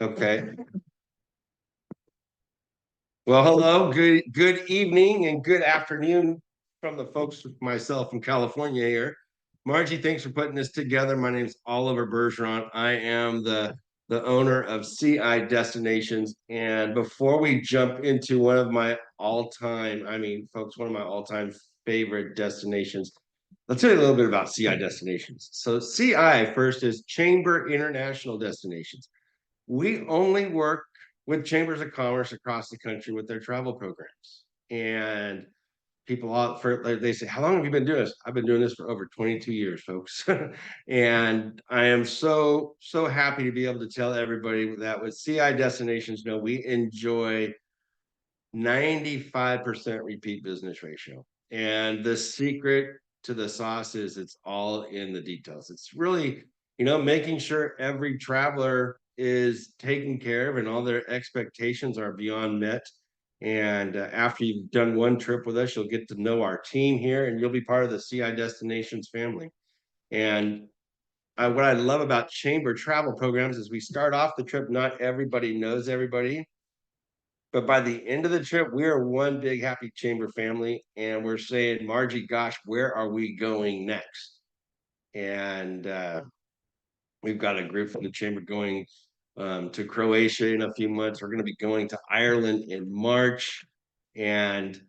Okay. Well, hello, good evening and good afternoon from the folks myself from California here. Margie, thanks for putting this together. My name's Oliver Bergeron. I am the owner of CI Destinations. And before we jump into one of my all-time, folks, one of my all-time favorite destinations, I'll tell you a little bit about CI Destinations. So CI first is Chamber International Destinations. We only work with chambers of commerce across the country with their travel programs. And people out for they say, how long have you been doing this? I've been doing this for over 22 years, folks. And I am so happy to be able to tell everybody that with CI Destinations, we enjoy 95% repeat business ratio. And the secret to the sauce is it's all in the details. It's really, making sure every traveler is taken care of and all their expectations are beyond met. And after you've done one trip with us, you'll get to know our team here and you'll be part of the CI Destinations family. And what I love about chamber travel programs is we start off the trip, not everybody knows everybody. But by the end of the trip, we are one big happy chamber family, and we're saying, Margie, gosh, where are we going next? And we've got a group from the chamber going to Croatia in a few months. We're going to be going to Ireland in March. And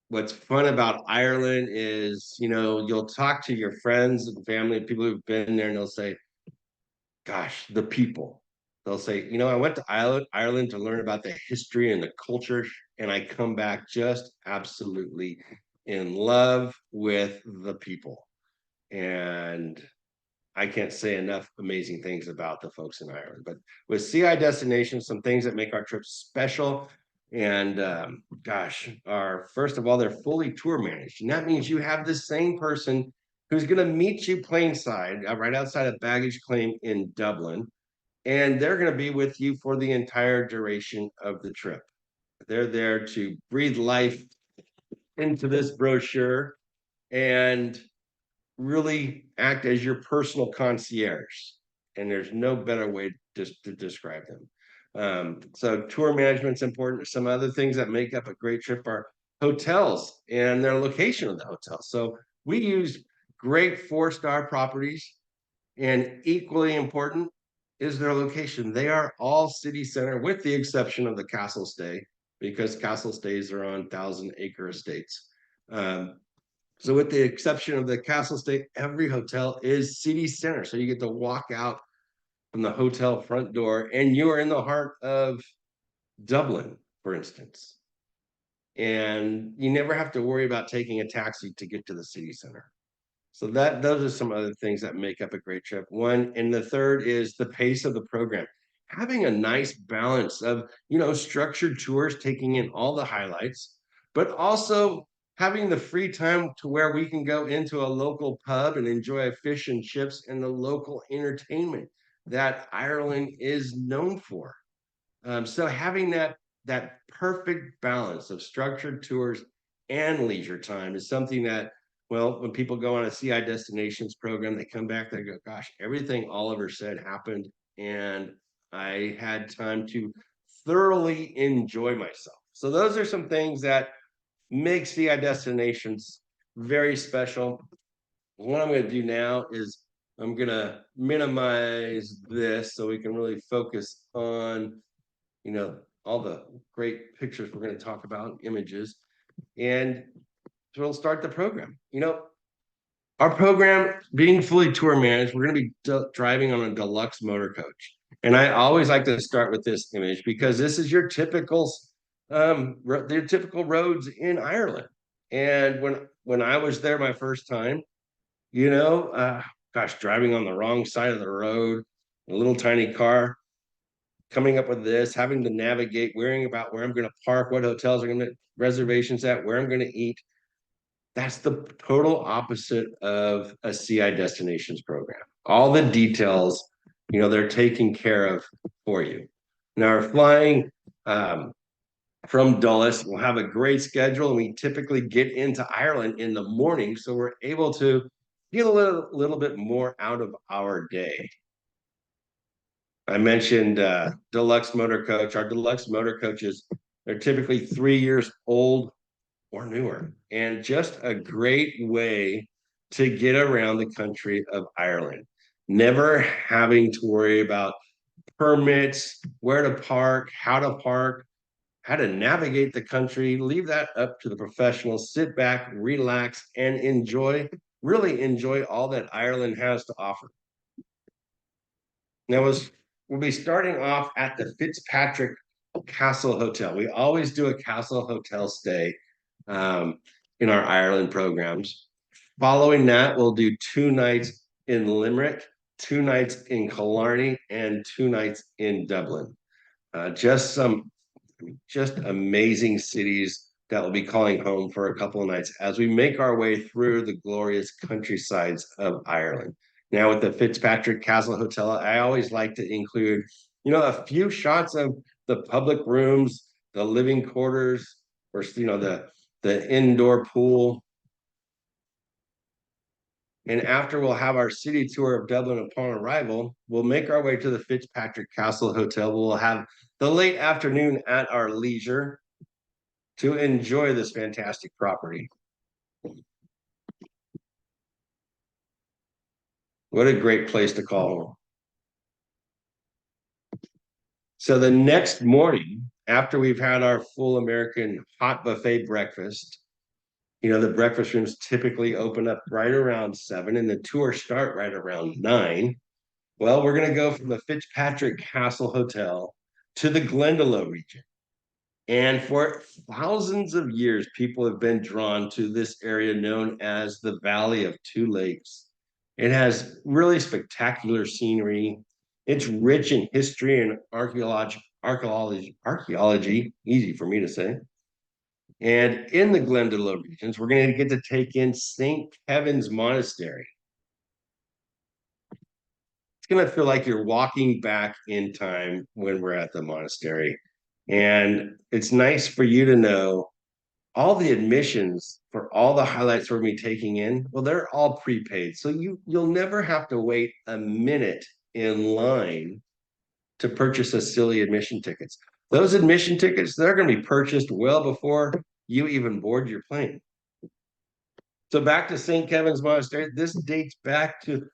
what's fun about Ireland is, you'll talk to your friends and family, people who've been there, and they'll say, gosh, the people. They'll say, I went to Ireland to learn about the history and the culture, and I come back just absolutely in love with the people. And I can't say enough amazing things about the folks in Ireland. But with CI Destinations, some things that make our trip special. And gosh, are first of all, they're fully tour managed. And that means you have the same person who's going to meet you plainside right outside of baggage claim in Dublin. And they're going to be with you for the entire duration of the trip. They're there to breathe life into this brochure and really act as your personal concierge. And there's no better way to describe them. So tour management's important. Some other things that make up a great trip are hotels and their location of the hotel. So we use great four-star properties, and equally important is their location. They are all city center with the exception of the castle stay, because castle stays are on 1,000-acre estates. So with the exception of the castle stay, every hotel is city center. So you get to walk out from the hotel front door and you are in the heart of Dublin, for instance. And you never have to worry about taking a taxi to get to the city center. So those are some other things that make up a great trip. One, and the third is the pace of the program. Having a nice balance of, structured tours, taking in all the highlights, but also having the free time to where we can go into a local pub and enjoy a fish and chips and the local entertainment that Ireland is known for. So having that perfect balance of structured tours and leisure time is something that, well, when people go on a CI Destinations program, they come back, they go, gosh, everything Oliver said happened, and I had time to thoroughly enjoy myself. So those are some things that make CI Destinations very special. What I'm going to do now is I'm going to minimize this so we can really focus on, all the great pictures we're going to talk about, images, and we'll start the program. Our program being fully tour managed, we're going to be driving on a deluxe motor coach. And I always like to start with this image because this is your typical roads in Ireland. And when I was there my first time, gosh, driving on the wrong side of the road, a little tiny car, coming up with this, having to navigate, worrying about where I'm going to park, what hotels are going to reservations at, where I'm going to eat. That's the total opposite of a CI Destinations program. All the details, they're taken care of for you. Now, we're flying from Dulles. We'll have a great schedule, and we typically get into Ireland in the morning, so we're able to get a little bit more out of our day. I mentioned deluxe motor coach. Our deluxe motor coaches, they're typically 3 years old or newer, and just a great way to get around the country of Ireland. Never having to worry about permits, where to park, how to navigate the country. Leave that up to the professionals. Sit back, relax, and really enjoy all that Ireland has to offer. Now, we'll be starting off at the Fitzpatrick Castle Hotel. We always do a Castle Hotel stay um, in our Ireland programs. Following that, we'll do 2 nights in Limerick, 2 nights in Killarney, and 2 nights in Dublin. Just amazing cities that will be calling home for a couple of nights as we make our way through the glorious countrysides of Ireland. Now, with the Fitzpatrick Castle Hotel, I always like to include, a few shots of the public rooms, the living quarters, or the indoor pool. And after we'll have our city tour of Dublin upon arrival, we'll make our way to the Fitzpatrick Castle Hotel. We'll have the late afternoon at our leisure to enjoy this fantastic property. What a great place to call home. So the next morning, after we've had our full American hot buffet breakfast, the breakfast rooms typically open up right around 7 and the tour start right around 9. Well, we're going to go from the Fitzpatrick Castle Hotel to the Glendalough region. And for thousands of years, people have been drawn to this area known as the Valley of Two Lakes. It has really spectacular scenery. It's rich in history and archaeology, easy for me to say. And in the Glendalough regions, we're going to get to take in St. Kevin's Monastery. It's going to feel like you're walking back in time when we're at the monastery. And it's nice for you to know all the admissions for all the highlights we're going to be taking in, well, they're all prepaid. So you'll never have to wait a minute in line to purchase a silly admission tickets. Those admission tickets, they're going to be purchased well before you even board your plane. So back to St. Kevin's Monastery. This dates back to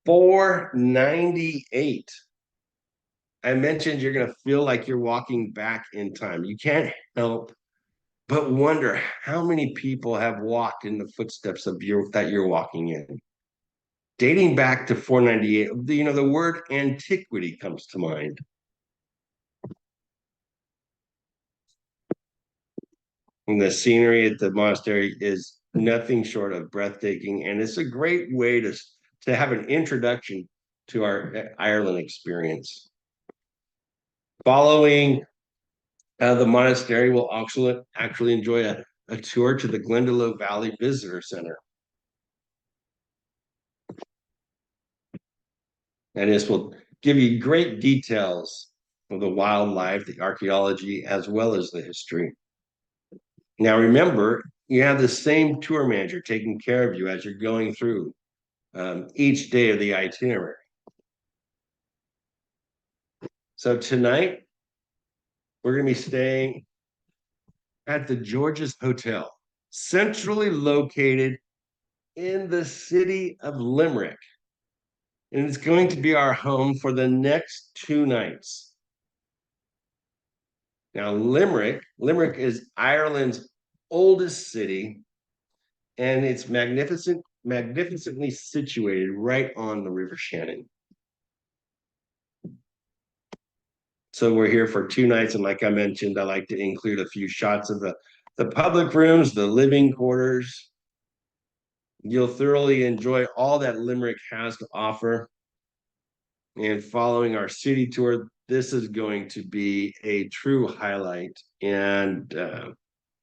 498. I mentioned you're going to feel like you're walking back in time. You can't help but wonder how many people have walked in the footsteps of that you're walking in. Dating back to 498, the word antiquity comes to mind. And the scenery at the monastery is nothing short of breathtaking, and it's a great way to have an introduction to our Ireland experience. Following the monastery, we'll actually enjoy a tour to the Glendalough Valley Visitor Center. And this will give you great details of the wildlife, the archaeology, as well as the history. Now, remember, you have the same tour manager taking care of you as you're going through each day of the itinerary. So tonight, we're going to be staying at the George's Hotel, centrally located in the city of Limerick. And it's going to be our home for the next 2 nights. Now, Limerick is Ireland's oldest city, and it's magnificently situated right on the River Shannon. So we're here for 2 nights, and like I mentioned, I like to include a few shots of the public rooms, the living quarters. You'll thoroughly enjoy all that Limerick has to offer. And following our city tour, this is going to be a true highlight, and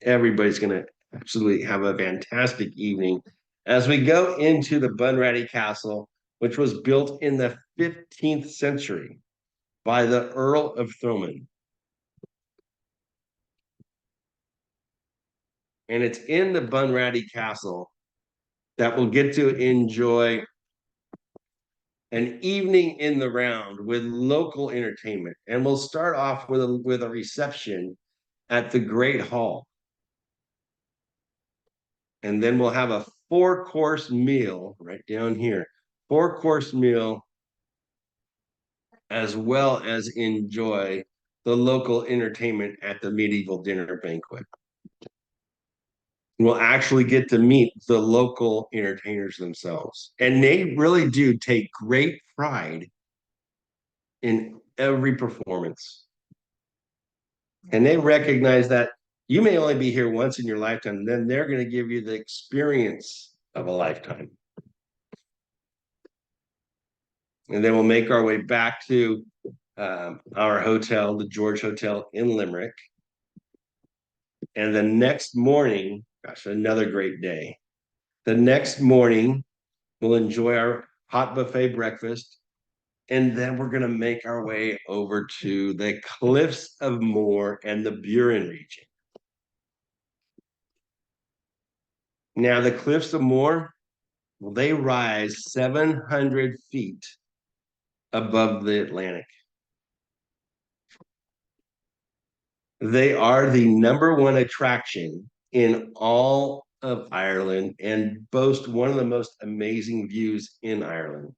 everybody's going to absolutely have a fantastic evening as we go into the Bunratty Castle, which was built in the 15th century by the Earl of Thomond. And it's in the Bunratty Castle that we'll get to enjoy an evening in the round with local entertainment. And we'll start off with a reception at the Great Hall. And then we'll have a four-course meal right down here. Four-course meal, as well as enjoy the local entertainment at the medieval dinner banquet. We'll actually get to meet the local entertainers themselves. And they really do take great pride in every performance. And they recognize that you may only be here once in your lifetime, and then they're going to give you the experience of a lifetime. And then we'll make our way back to our hotel, the George Hotel in Limerick. And the next morning, gosh, another great day. The next morning, we'll enjoy our hot buffet breakfast. And then we're going to make our way over to the Cliffs of Moher and the Buren region. Now, the Cliffs of Moher, well, they rise 700 feet above the Atlantic. They are the number one attraction in all of Ireland and boast one of the most amazing views in Ireland.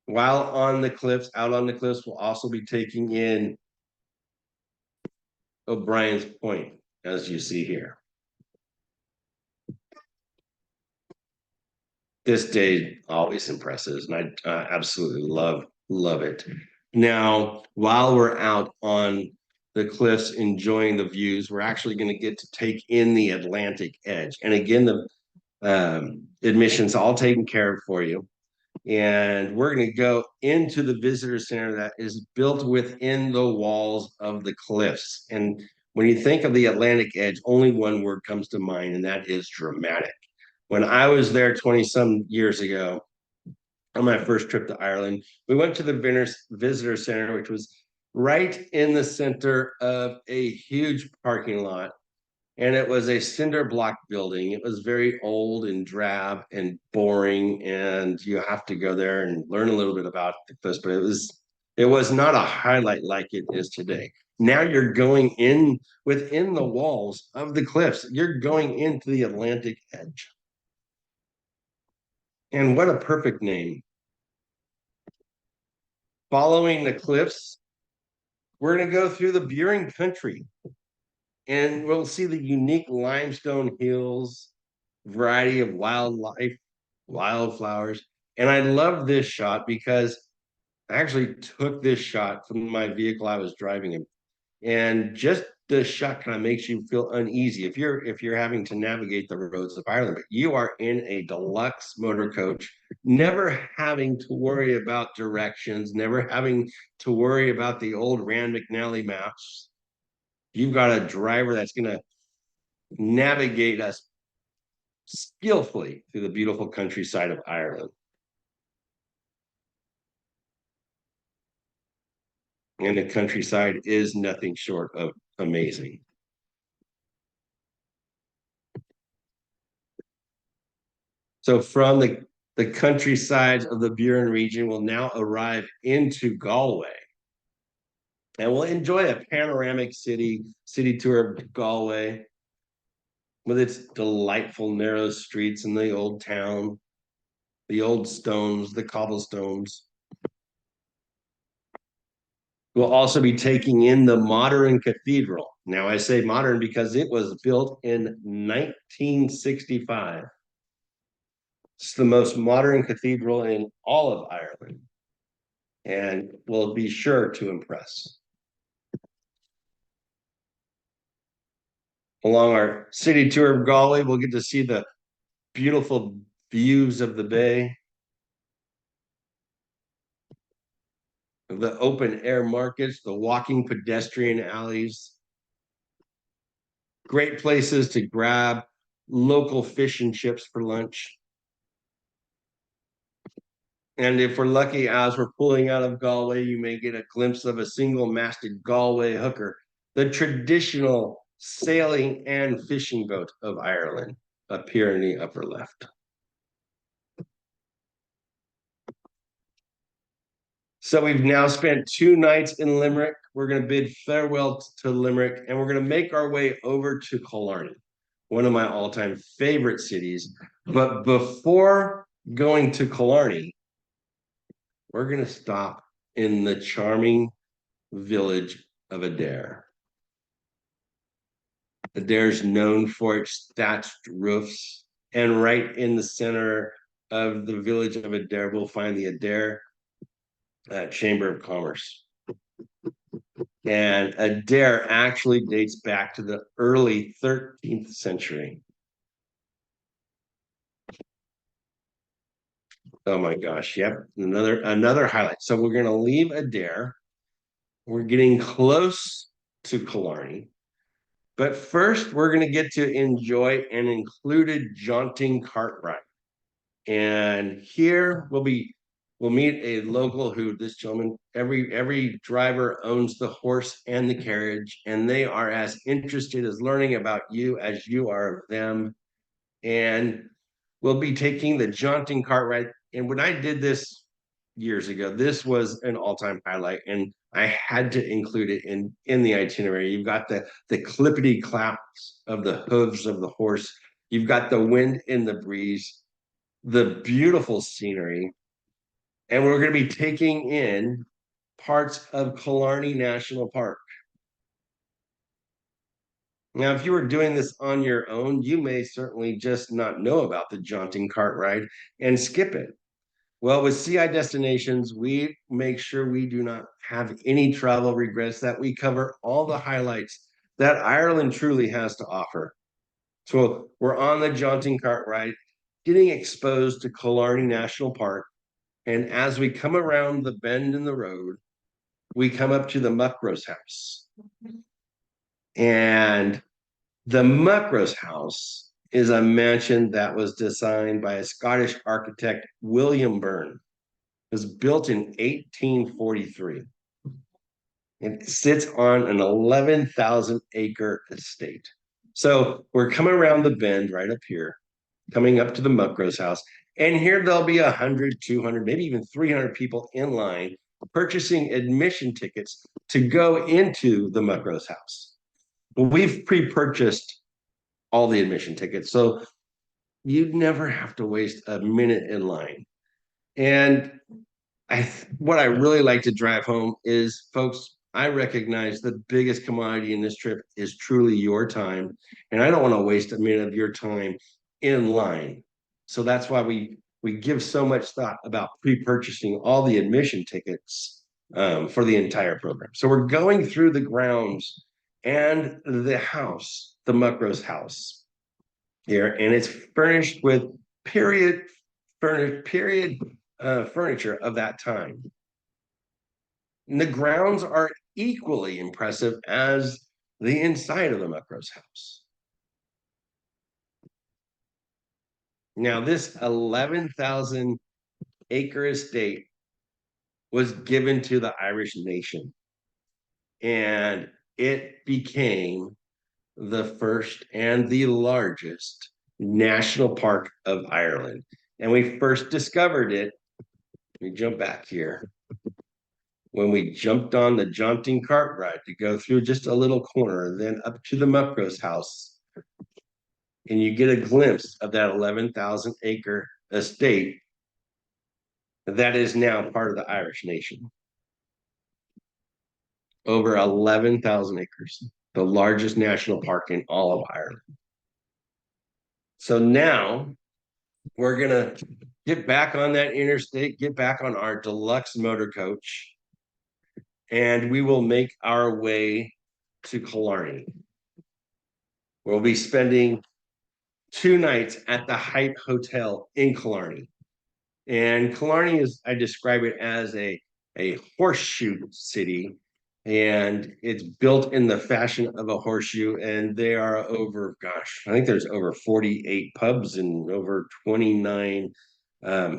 While on the cliffs, out on the cliffs, we'll also be taking in O'Brien's Point, as you see here. This day always impresses, and I absolutely love it. Now, while we're out on the cliffs enjoying the views, we're actually going to get to take in the Atlantic edge. And again, the admissions all taken care of for you. And we're going to go into the visitor center that is built within the walls of the cliffs. And when you think of the Atlantic edge, only one word comes to mind, and that is dramatic. When I was there 20 some years ago on my first trip to Ireland, we went to the visitor center, which was right in the center of a huge parking lot. And it was a cinder block building. It was very old and drab and boring. And you have to go there and learn a little bit about this, but it was not a highlight like it is today. Now you're going in within the walls of the cliffs. You're going into the Atlantic edge. And what a perfect name. Following the cliffs, we're going to go through the Buren country and we'll see the unique limestone hills, variety of wildlife, wildflowers. And I love this shot because I actually took this shot from my vehicle I was driving in. And just the shot kind of makes you feel uneasy if you're having to navigate the roads of Ireland. But you are in a deluxe motor coach, never having to worry about directions, never having to worry about the old Rand McNally maps. You've got a driver that's going to navigate us skillfully through the beautiful countryside of Ireland. And the countryside is nothing short of amazing. So from the countryside of the Buren region, we'll now arrive into Galway. And we'll enjoy a panoramic city tour of Galway with its delightful narrow streets and the old town, the old stones, the cobblestones. We'll also be taking in the modern cathedral. Now, I say modern because it was built in 1965. It's the most modern cathedral in all of Ireland and will be sure to impress. Along our city tour of Galway, we'll get to see the beautiful views of the bay, the open air markets, the walking pedestrian alleys, great places to grab local fish and chips for lunch. And if we're lucky, as we're pulling out of Galway, you may get a glimpse of a single-masted Galway hooker, the traditional sailing and fishing boat of Ireland, up here in the upper left. So we've now spent 2 nights in Limerick. We're going to bid farewell to Limerick, and we're going to make our way over to Killarney, one of my all-time favorite cities. But before going to Killarney, we're going to stop in the charming village of Adair. Adair is known for its thatched roofs, and right in the center of the village of Adair, we'll find the Adair Chamber of Commerce. And Adair actually dates back to the early 13th century. Oh my gosh, yep, another highlight. So we're going to leave Adair. We're getting close to Killarney. But first, we're going to get to enjoy an included jaunting cart ride. And here we'll meet a local who this gentleman, every driver owns the horse and the carriage, and they are as interested as learning about you as you are of them. And we'll be taking the jaunting cart ride. And when I did this years ago, this was an all-time highlight, and I had to include it in the itinerary. You've got the clippity claps of the hooves of the horse. You've got the wind in the breeze, the beautiful scenery, and we're going to be taking in parts of Killarney National Park. Now, if you were doing this on your own, you may certainly just not know about the jaunting cart ride and skip it. Well, with CI Destinations, we make sure we do not have any travel regrets, that we cover all the highlights that Ireland truly has to offer. So we're on the jaunting cart ride, getting exposed to Killarney National Park. And as we come around the bend in the road, we come up to the Muckrose House. And the Muckrose House is a mansion that was designed by a Scottish architect, William Byrne. It was built in 1843. It sits on an 11,000 acre estate. So we're coming around the bend right up here, coming up to the Muckrose House. And here there'll be 100, 200, maybe even 300 people in line purchasing admission tickets to go into the Muckrose House. Well, we've pre-purchased all the admission tickets, so you'd never have to waste a minute in line. And what I really like to drive home is, folks, I recognize the biggest commodity in this trip is truly your time, and I don't want to waste a minute of your time in line. So that's why we give so much thought about pre-purchasing all the admission tickets for the entire program. So we're going through the grounds and the house, the Muckrose House here, and it's furnished with period furniture of that time. And the grounds are equally impressive as the inside of the Muckrose House. Now, this 11,000 acre estate was given to the Irish nation, and it became the first and the largest national park of Ireland. And we first discovered it, let me jump back here, when we jumped on the jaunting cart ride to go through just a little corner, then up to the Muckrose House. And you get a glimpse of that 11,000 acre estate that is now part of the Irish nation. Over 11,000 acres, the largest national park in all of Ireland. So now we're going to get back on that interstate, get back on our deluxe motor coach, and we will make our way to Killarney. We'll be spending 2 nights at the Hype Hotel in Killarney. And Killarney is, I describe it as a horseshoe city, and it's built in the fashion of a horseshoe. And there are over, gosh, I think there's over 48 pubs and over 29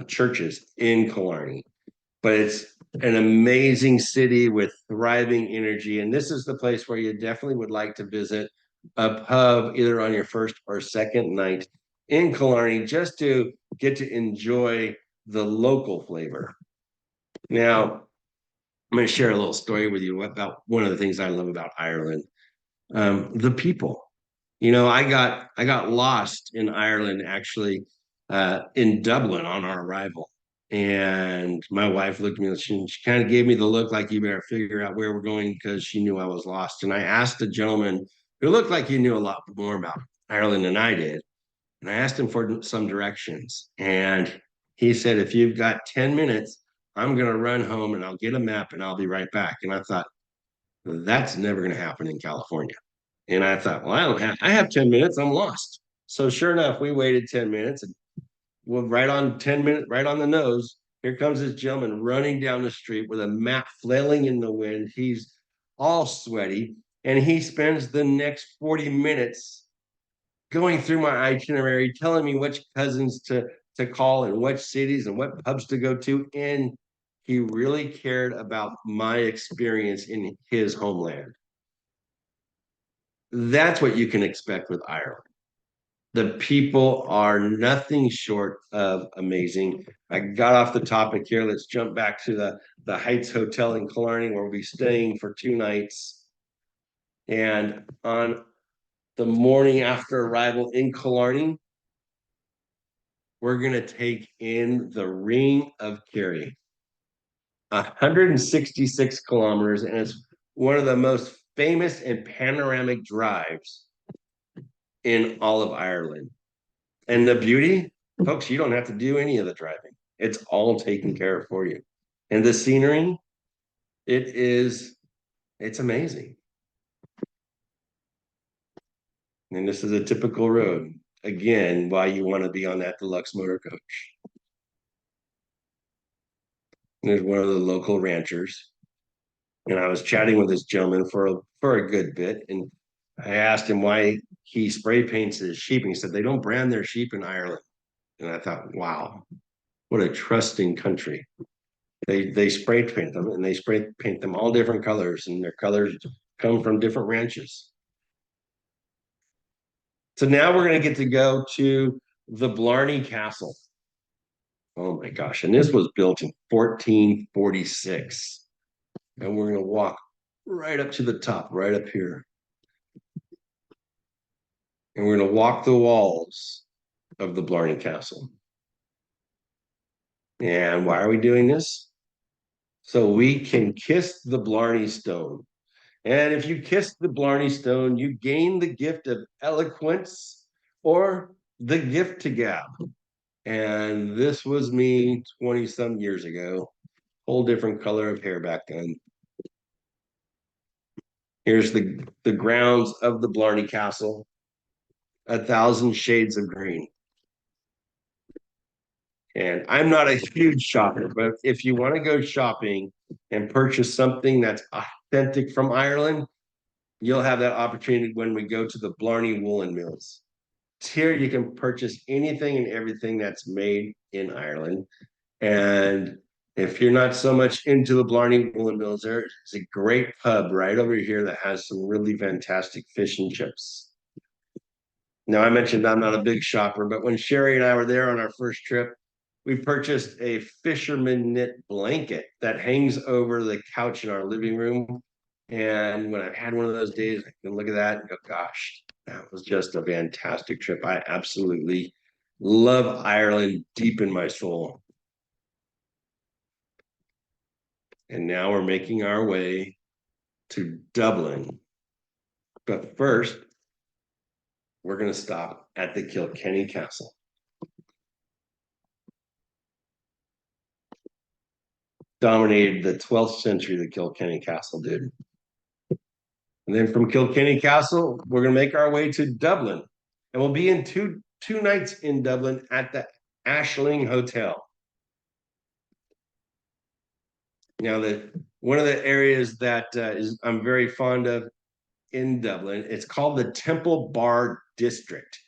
churches in Killarney. But it's an amazing city with thriving energy. And this is the place where you definitely would like to visit a pub either on your first or second night in Killarney, just to get to enjoy the local flavor. Now, I'm going to share a little story with you about one of the things I love about Ireland. The people. I got lost in Ireland actually in Dublin on our arrival. And my wife looked at me and she kind of gave me the look like you better figure out where we're going because she knew I was lost. And I asked a gentleman who looked like he knew a lot more about Ireland than I did. And I asked him for some directions. And he said, if you've got 10 minutes, I'm going to run home and I'll get a map and I'll be right back. And I thought, that's never going to happen in California. And I thought, well, I have 10 minutes, I'm lost. So sure enough, we waited 10 minutes and well, right on 10 minutes, right on the nose, here comes this gentleman running down the street with a map flailing in the wind. He's all sweaty, and he spends the next 40 minutes going through my itinerary, telling me which cousins to call and which cities and what pubs to go to. And he really cared about my experience in his homeland. That's what you can expect with Ireland. The people are nothing short of amazing. I got off the topic here. Let's jump back to the Heights Hotel in Killarney, where we'll be staying for 2 nights. And on the morning after arrival in Killarney, we're going to take in the Ring of Kerry, 166 kilometers, and it's one of the most famous and panoramic drives in all of Ireland. And the beauty, folks, you don't have to do any of the driving. It's all taken care of for you. And the scenery, it's amazing. And this is a typical road. Again, why you want to be on that deluxe motor coach. And there's one of the local ranchers. And I was chatting with this gentleman for a good bit. And I asked him why he spray paints his sheep. And he said they don't brand their sheep in Ireland. And I thought, wow, what a trusting country. They spray paint them and they spray paint them all different colors, and their colors come from different ranches. So now we're going to get to go to the Blarney Castle. Oh my gosh. And this was built in 1446. And we're going to walk right up to the top, right up here. And we're going to walk the walls of the Blarney Castle. And why are we doing this? So we can kiss the Blarney Stone. And if you kiss the Blarney Stone, you gain the gift of eloquence or the gift to gab. And this was me 20 some years ago. Whole different color of hair back then. Here's the grounds of the Blarney Castle. 1,000 shades of green. And I'm not a huge shopper, but if you want to go shopping and purchase something that's authentic from Ireland, you'll have that opportunity when we go to the Blarney Woolen Mills. Here you can purchase anything and everything that's made in Ireland. And if you're not so much into the Blarney Woolen Mills, there's a great pub right over here that has some really fantastic fish and chips. Now, I mentioned I'm not a big shopper, but when Sherry and I were there on our first trip, we purchased a fisherman knit blanket that hangs over the couch in our living room. And when I've had one of those days, I can look at that and go, gosh, that was just a fantastic trip. I absolutely love Ireland deep in my soul. And now we're making our way to Dublin. But first, we're going to stop at the Kilkenny Castle. Dominated the 12th century, the Kilkenny Castle did. And then from Kilkenny Castle, we're going to make our way to Dublin. And we'll be in two nights in Dublin at the Ashling Hotel. Now, one of the areas that I'm very fond of in Dublin, it's called the Temple Bar District.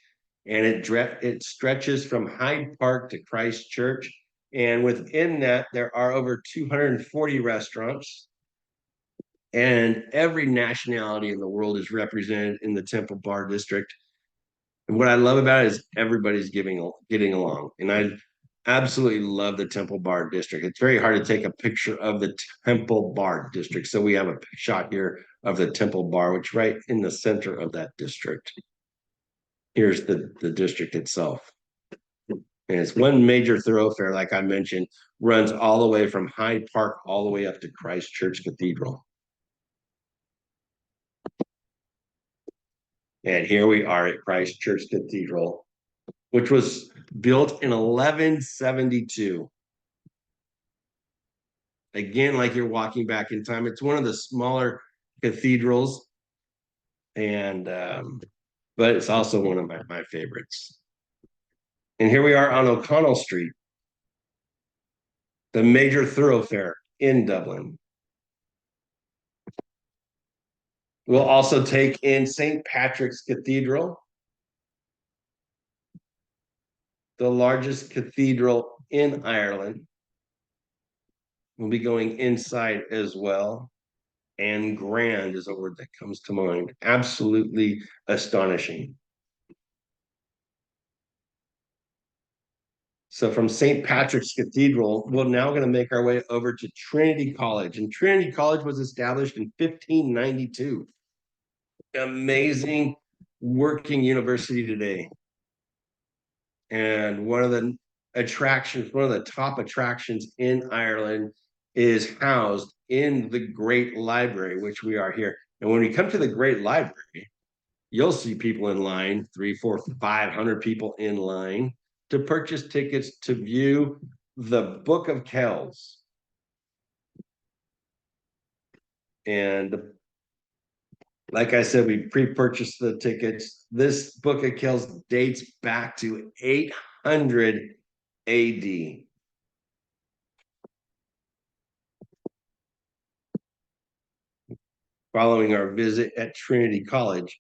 And it stretches from Hyde Park to Christ Church. And within that, there are over 240 restaurants. And every nationality in the world is represented in the Temple Bar District. And what I love about it is everybody's getting along. And Absolutely love the Temple Bar District. It's very hard to take a picture of the Temple Bar District. So we have a shot here of the Temple Bar, which right in the center of that district. Here's the district itself. And it's one major thoroughfare, like I mentioned, runs all the way from Hyde Park all the way up to Christ Church Cathedral. And here we are at Christ Church Cathedral, which was built in 1172. Again, like you're walking back in time. It's one of the smaller cathedrals, and but it's also one of my favorites. And here we are on O'Connell Street, the major thoroughfare in Dublin. We'll also take in St. Patrick's Cathedral, the largest cathedral in Ireland. We'll be going inside as well. And grand is a word that comes to mind. Absolutely astonishing. So from St. Patrick's Cathedral, we're now going to make our way over to Trinity College. And Trinity College was established in 1592. Amazing working university today. And one of the attractions, one of the top attractions in Ireland is housed in the Great Library, which we are here. And when we come to the Great Library, you'll see people in line, 300, 400, 500 people in line to purchase tickets to view the Book of Kells. And like I said, we pre-purchased the tickets. This Book of Kells dates back to 800 AD. Following our visit at Trinity College,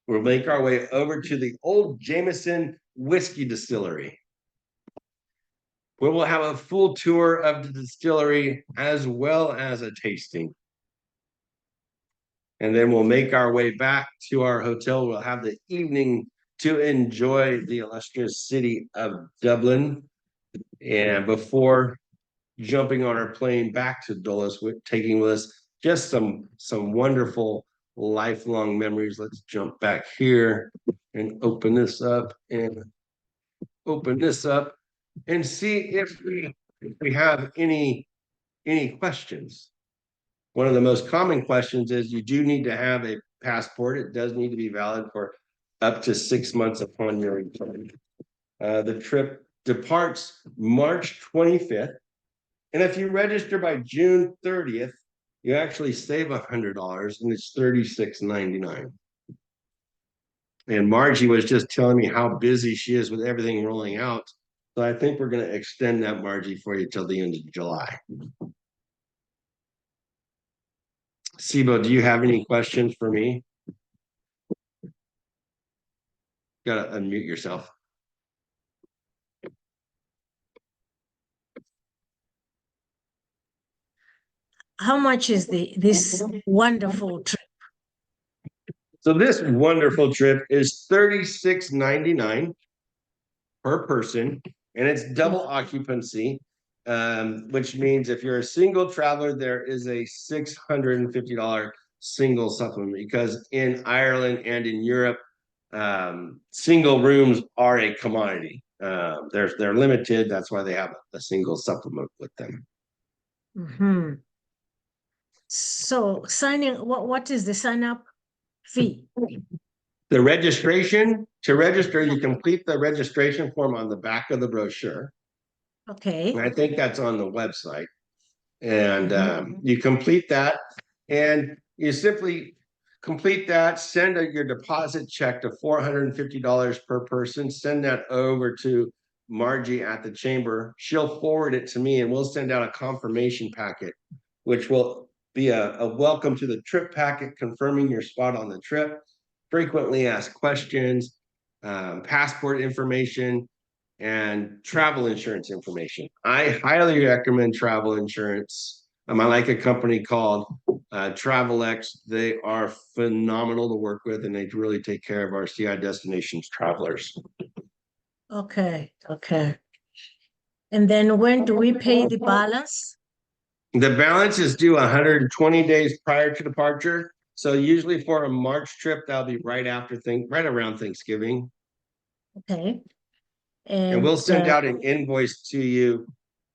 we'll make our way over to the Old Jameson Whiskey Distillery, where we'll have a full tour of the distillery as well as a tasting. And then we'll make our way back to our hotel. We'll have the evening to enjoy the illustrious city of Dublin. And before jumping on our plane back to Dulles, we're taking with us just some wonderful lifelong memories. Let's jump back here and open this up and see if we have any questions. One of the most common questions is you do need to have a passport. It does need to be valid for up to 6 months upon your return. The trip departs March 25th. And if you register by June 30th, you actually save $100 and it's $36.99. And Margie was just telling me how busy she is with everything rolling out. So I think we're going to extend that, Margie, for you till the end of July. Sibo, do you have any questions for me? Got to unmute yourself. How much is this wonderful trip? So this wonderful trip is $36.99 per person, and it's double occupancy, which means if you're a single traveler, there is a $650 single supplement, because in Ireland and in Europe, single rooms are a commodity. They're limited. That's why they have a single supplement with them. Mm-hmm. So what is the sign up fee? The registration, to register, you complete the registration form on the back of the brochure. Okay. And I think that's on the website. And you complete that, and you simply complete that, send your deposit check to $450 per person, send that over to Margie at the chamber. She'll forward it to me, and we'll send out a confirmation packet, which will be a welcome to the trip packet, confirming your spot on the trip, frequently asked questions, passport information, and travel insurance information. I highly recommend travel insurance. I like a company called TravelX. They are phenomenal to work with, and they really take care of our CI destinations travelers. Okay. And then when do we pay the balance? The balance is due 120 days prior to departure. So usually for a March trip, that'll be right around Thanksgiving. Okay. And we'll send out an invoice to you.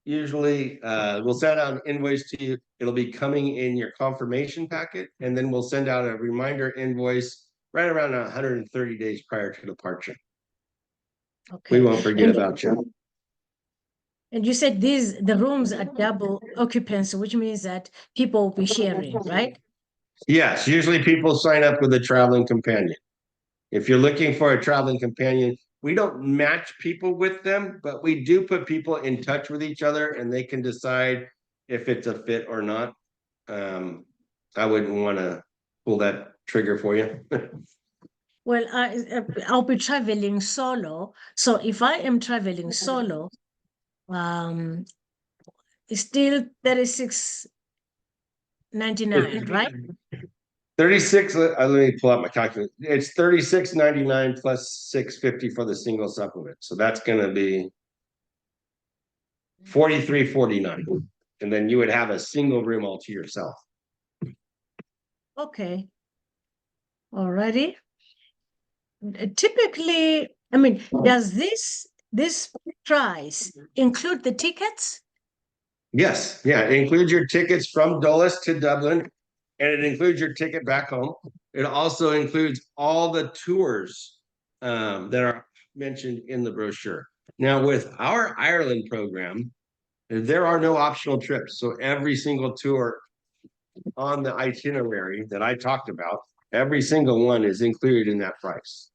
Usually, we'll send out an invoice to you. It'll be coming in your confirmation packet, and then we'll send out a reminder invoice right around 130 days prior to departure. Okay. We won't forget about you. And you said the rooms are double occupancy, which means that people will be sharing, right? Yes, usually people sign up with a traveling companion. If you're looking for a traveling companion, we don't match people with them, but we do put people in touch with each other and they can decide if it's a fit or not. I wouldn't want to pull that trigger for you. Well, I'll be traveling solo. So if I am traveling solo, it's still 36.99, right? 36, let me pull up my calculator. It's 36.99 plus 650 for the single supplement. So that's going to be 43.49. And then you would have a single room all to yourself. Okay. Alrighty. Typically, I mean, does this price include the tickets? Yes, yeah, it includes your tickets from Dulles to Dublin, and it includes your ticket back home. It also includes all the tours that are mentioned in the brochure. Now, with our Ireland program, there are no optional trips. So every single tour on the itinerary that I talked about, every single one is included in that price.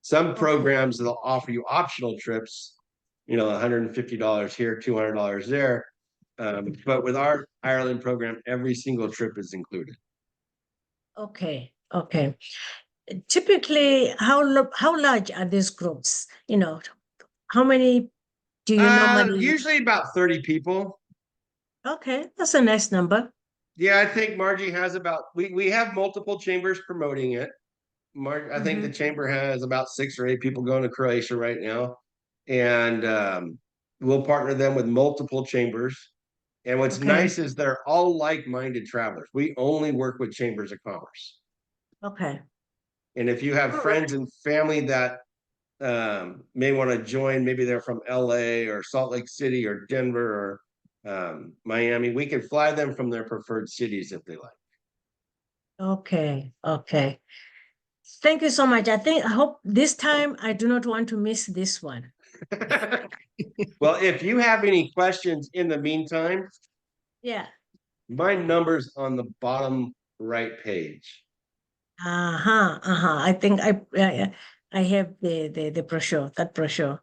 Some programs they'll offer you optional trips, $150 here, $200 there. But with our Ireland program, every single trip is included. Okay. Typically, how large are these groups? How many do you normally? Usually about 30 people. Okay, that's a nice number. Yeah, I think Margie has we have multiple chambers promoting it. I think the chamber has about 6 or 8 people going to Croatia right now. And we'll partner them with multiple chambers. And what's nice is they're all like-minded travelers. We only work with chambers of commerce. Okay. And if you have friends and family that may want to join, maybe they're from LA or Salt Lake City or Denver or Miami, we can fly them from their preferred cities if they like. Okay. Thank you so much. I hope this time I do not want to miss this one. Well, if you have any questions in the meantime, yeah, my number's on the bottom right page. I think I have the brochure, that brochure.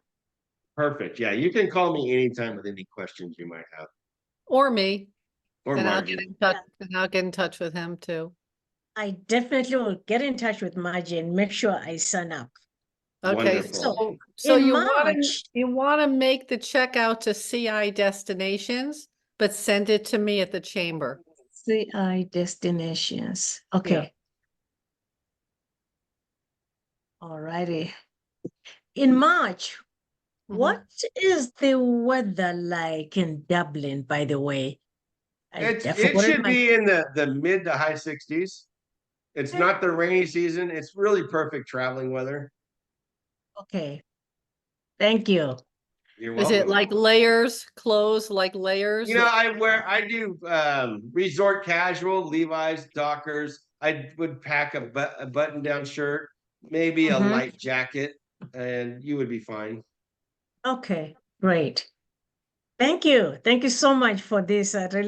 Perfect. Yeah, you can call me anytime with any questions you might have. Or me. Or and Margie. I'll get in touch with him too. I definitely will get in touch with Margie and make sure I sign up. Okay, Wonderful. so in you March, want to make the check out to CI Destinations, but send it to me at the chamber. CI Destinations. Okay. All righty. In March, what is the weather like in Dublin, by the way? It should be in the mid to high 60s. It's not the rainy season. It's really perfect traveling weather. Okay. Thank you. You're welcome. Is it like layers, clothes like layers? I do resort casual, Levi's, Dockers. I would pack a button down shirt, maybe a light jacket, and you would be fine. Okay, great. Thank you. Thank you so much for this. I really